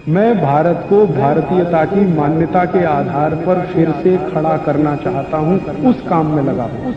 मैं भारत को भारतीयता की मान्यता के आधार पर फिर से खड़ा करना चाहता हूं, उस काम में लगा हूं।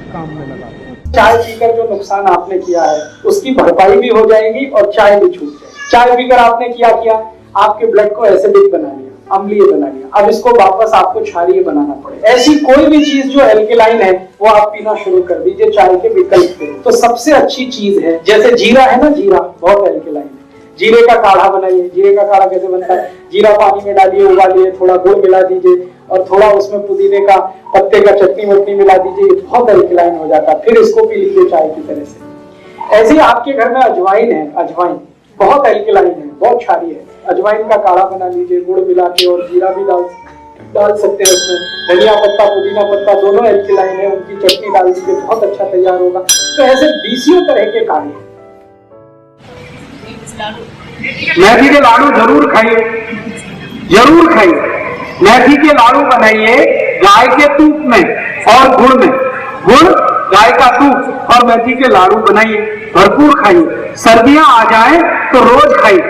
चाय पीकर जो नुकसान आपने किया है उसकी भरपाई भी हो जाएगी और चाय भी छूट जाएगी। चाय पीकर आपने क्या किया, आपके ब्लड को एसिडिक बना लिया, अम्लीय बना लिया, अब इसको वापस आपको क्षारीय बनाना पड़ेगा। ऐसी कोई भी चीज जो एल्केलाइन है वो आप पीना शुरू कर दीजिए चाय के विकल्प पे। तो सबसे अच्छी चीज है, जैसे जीरा है ना, जीरा बहुत एल्केलाइन है, जीरे का काढ़ा बनाइए। जीरे का काढ़ा कैसे बनता है, जीरा पानी में डालिए, उबालिए, थोड़ा गुड़ मिला दीजिए और थोड़ा उसमें पुदीने का पत्ते का चटनी वटनी मिला दीजिए, बहुत एल्कलाइन हो जाता है, फिर इसको पी लीजिए चाय की तरह से। ऐसे ही आपके घर में अजवाइन है, अजवाइन बहुत एल्कलाइन है, बहुत क्षारीय है, अजवाइन का काढ़ा बना लीजिए गुड़ मिला के, और जीरा भी डाल सकते हैं उसमें, धनिया पत्ता पुदीना पत्ता दोनों एल्कलाइन है, उनकी चटनी डाल दीजिए, बहुत अच्छा तैयार होगा। तो ऐसे 20 तरह के काढ़े। मेथी के लाडू जरूर खाइए, जरूर खाइए। मेथी के लाडू बनाइए गाय के दूध में और गुड़ में, गुड़ गाय का दूध और मेथी के लाडू बनाइए, भरपूर खाइए। सर्दियां आ जाए तो रोज खाइए।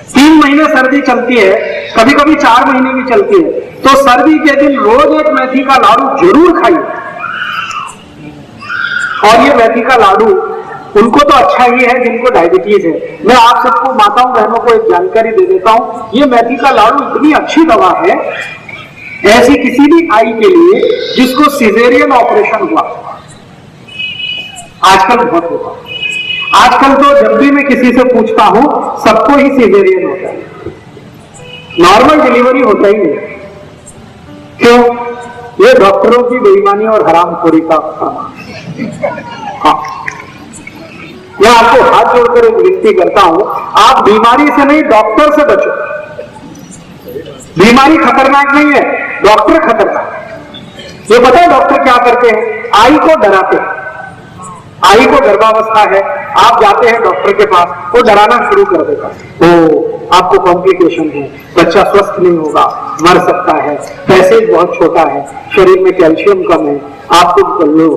3 महीने सर्दी चलती है, कभी कभी 4 महीने भी चलती है, तो सर्दी के दिन रोज एक मेथी का लाडू जरूर खाइए। और ये मेथी का लाडू उनको तो अच्छा ही है जिनको डायबिटीज है। मैं आप सबको माताओं बहनों को एक जानकारी दे देता हूं, ये मेथी का लाडू इतनी अच्छी दवा है, ऐसी किसी भी आई के लिए जिसको सिजेरियन ऑपरेशन हुआ, आजकल बहुत होता है। आजकल तो जब भी मैं किसी से पूछता हूं सबको ही सिजेरियन होता है, नॉर्मल डिलीवरी होता ही नहीं। क्यों? ये डॉक्टरों की बेईमानी और हरामखोरी का हाँ। मैं आपको हाथ जोड़कर एक विनती करता हूं, आप बीमारी से नहीं डॉक्टर से बचो। बीमारी खतरनाक नहीं है, डॉक्टर खतरनाक है। ये पता है डॉक्टर क्या करते हैं? आई को डराते हैं। आई को गर्भावस्था है, आप जाते हैं डॉक्टर के पास, वो डराना शुरू कर देगा, ओ आपको कॉम्प्लिकेशन है, बच्चा स्वस्थ नहीं होगा, मर सकता है, पैसेज बहुत छोटा है, शरीर में कैल्शियम कम है, आपको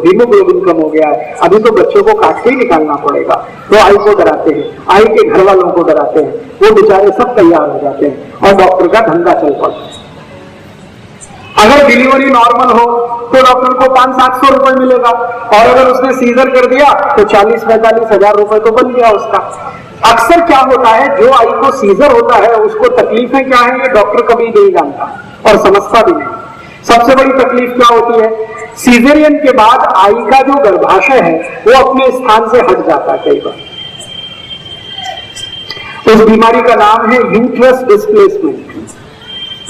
हीमोग्लोबिन कम हो गया है, अभी तो बच्चों को काट के ही निकालना पड़ेगा। तो आई को डराते हैं, आई के घर वालों को डराते हैं, वो बेचारे सब तैयार हो जाते हैं और डॉक्टर का धंधा चल पड़ता है। अगर डिलीवरी नॉर्मल हो तो डॉक्टर को 500-700 रुपए मिलेगा, और अगर उसने सीजर कर दिया तो 40-45 हजार रुपए तो बन गया उसका। अक्सर क्या होता है, जो आई को सीजर होता है उसको तकलीफें क्या है ये डॉक्टर कभी नहीं जानता और समझता भी नहीं। सबसे बड़ी तकलीफ क्या होती है, सीजरियन के बाद आई का जो गर्भाशय है वो अपने स्थान से हट जाता है कई बार। उस बीमारी का नाम है यूट्रस डिस्प्लेसमेंट,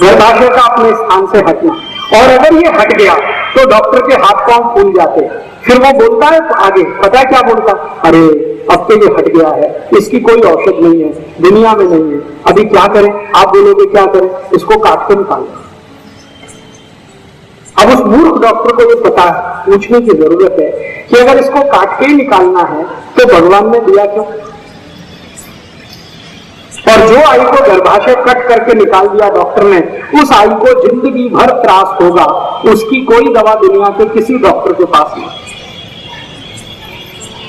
गर्भाशय का अपने स्थान से हटना। और अगर ये हट गया तो डॉक्टर के हाथ पांव फूल जाते हैं, फिर वो बोलता है आगे, पता है क्या बोलता, अरे अब तो ये हट गया है, इसकी कोई औषध नहीं है, दुनिया में नहीं है, अभी क्या करें? आप बोलोगे क्या करें? इसको काट के निकालें। अब उस मूर्ख डॉक्टर को ये पता पूछने की जरूरत है कि अगर इसको काट के ही निकालना है तो भगवान ने दिया क्यों? और जो आई को गर्भाशय कट करके निकाल दिया डॉक्टर ने, उस आई को जिंदगी भर त्रास होगा, उसकी कोई दवा दुनिया के किसी डॉक्टर के पास नहीं।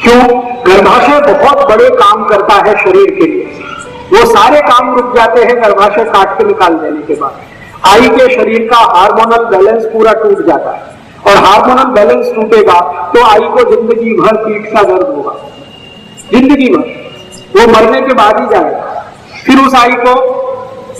क्यों? गर्भाशय बहुत बड़े काम करता है शरीर के लिए, वो सारे काम रुक जाते हैं गर्भाशय काट के निकाल देने के बाद। आई के शरीर का हार्मोनल बैलेंस पूरा टूट जाता है, और हार्मोनल बैलेंस टूटेगा तो आई को जिंदगी भर पीठ का दर्द होगा, जिंदगी भर, वो मरने के बाद ही जाएगा। फिर उस आई को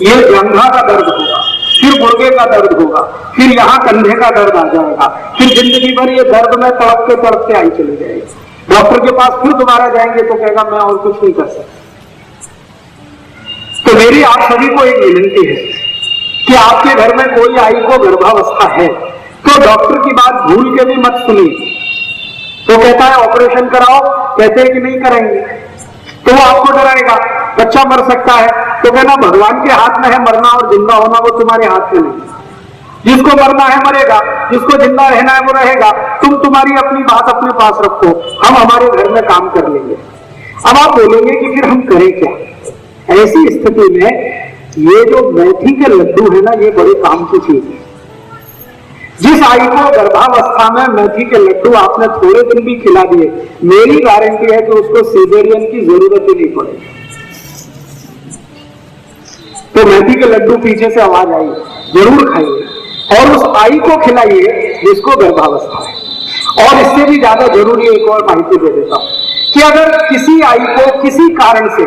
ये जंघा का दर्द होगा, फिर गुर्गे का दर्द होगा, फिर यहाँ कंधे का दर्द आ जाएगा, फिर जिंदगी भर ये दर्द में तड़पते आई चली जाएगी। डॉक्टर के पास फिर दोबारा जाएंगे तो कहेगा मैं और कुछ नहीं कर सकता। तो मेरी आप सभी को एक विनती है कि आपके घर में कोई आई को गर्भावस्था है तो डॉक्टर की बात भूल के भी मत सुनिए। तो कहता है ऑपरेशन कराओ, कहते हैं कि नहीं कराएंगे, तो वो आपको डराएगा, बच्चा मर सकता है, तो कहना भगवान के हाथ में है मरना और जिंदा होना, वो तुम्हारे हाथ में नहीं। जिसको मरना है मरेगा, जिसको जिंदा रहना है वो रहेगा। तुम तुम्हारी अपनी बात अपने पास रखो, हम हमारे घर में काम कर लेंगे। अब आप बोलेंगे कि फिर हम करें क्या? ऐसी स्थिति में ये जो मेथी के लड्डू है ना, ये बड़े काम की चीज है। जिस आई को गर्भावस्था में मेथी के लड्डू आपने थोड़े दिन भी खिला दिए, मेरी गारंटी है कि उसको सीजरियन की जरूरत ही नहीं पड़ेगी। तो मेथी के लड्डू पीछे से आवाज आई, जरूर खाइए और उस आई को खिलाइए जिसको गर्भावस्था है। और इससे भी ज्यादा जरूरी एक और माहिती दे देता हूं कि अगर किसी आई को किसी कारण से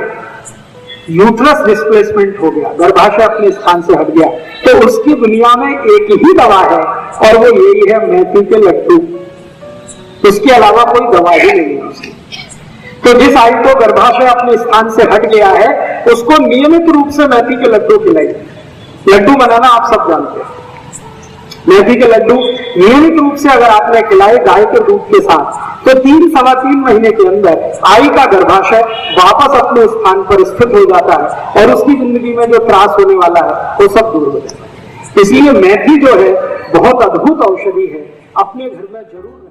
यूट्रस डिस्प्लेसमेंट हो गया, गर्भाशय अपने स्थान से हट गया, तो उसकी दुनिया में एक ही दवा है और वो यही है मेथी के लड्डू। उसके अलावा कोई दवा ही नहीं है उसकी। तो जिस आई को गर्भाशय अपने स्थान से हट गया है उसको नियमित रूप से मेथी के लड्डू खिलाइए। लड्डू बनाना आप सब जानते हैं। मेथी के लड्डू नियमित रूप से अगर आपने खिलाए गाय के दूध के साथ, तो 3-3.25 महीने के अंदर आई का गर्भाशय वापस अपने स्थान पर स्थित हो जाता है और उसकी जिंदगी में जो त्रास होने वाला है वो सब दूर हो जाता है। इसलिए मेथी जो है बहुत अद्भुत औषधि है, अपने घर में जरूर